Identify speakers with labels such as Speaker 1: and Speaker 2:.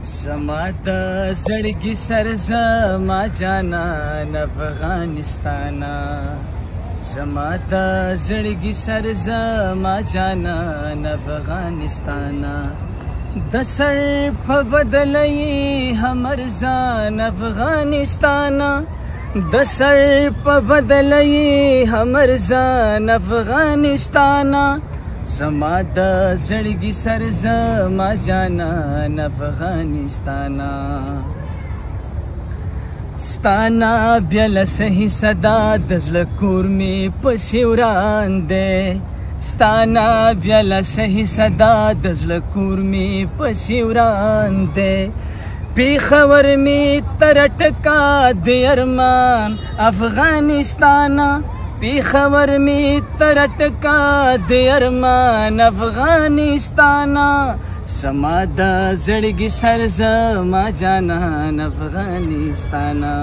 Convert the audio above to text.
Speaker 1: زما د زړګي سر زما جانان افغانستانا زما د زړګي سر زما جانان افغانستانا د سر په بدلې همر ځان افغانستانا د سر په بدلې همر ځان افغانستانا زما د زړګي سر زما جانان افغانستانا ستانا بیل صحیح صدا د زړه کور می پسې وړاندې ستانا بیل صحیح صدا د زړه کور می پسې وړاندې پیښور می تر ټکا د ارمان افغانستانا پیښور می تر ټکا د ارمان افغانستانا زما د زړګي سر زما جانان افغانستانا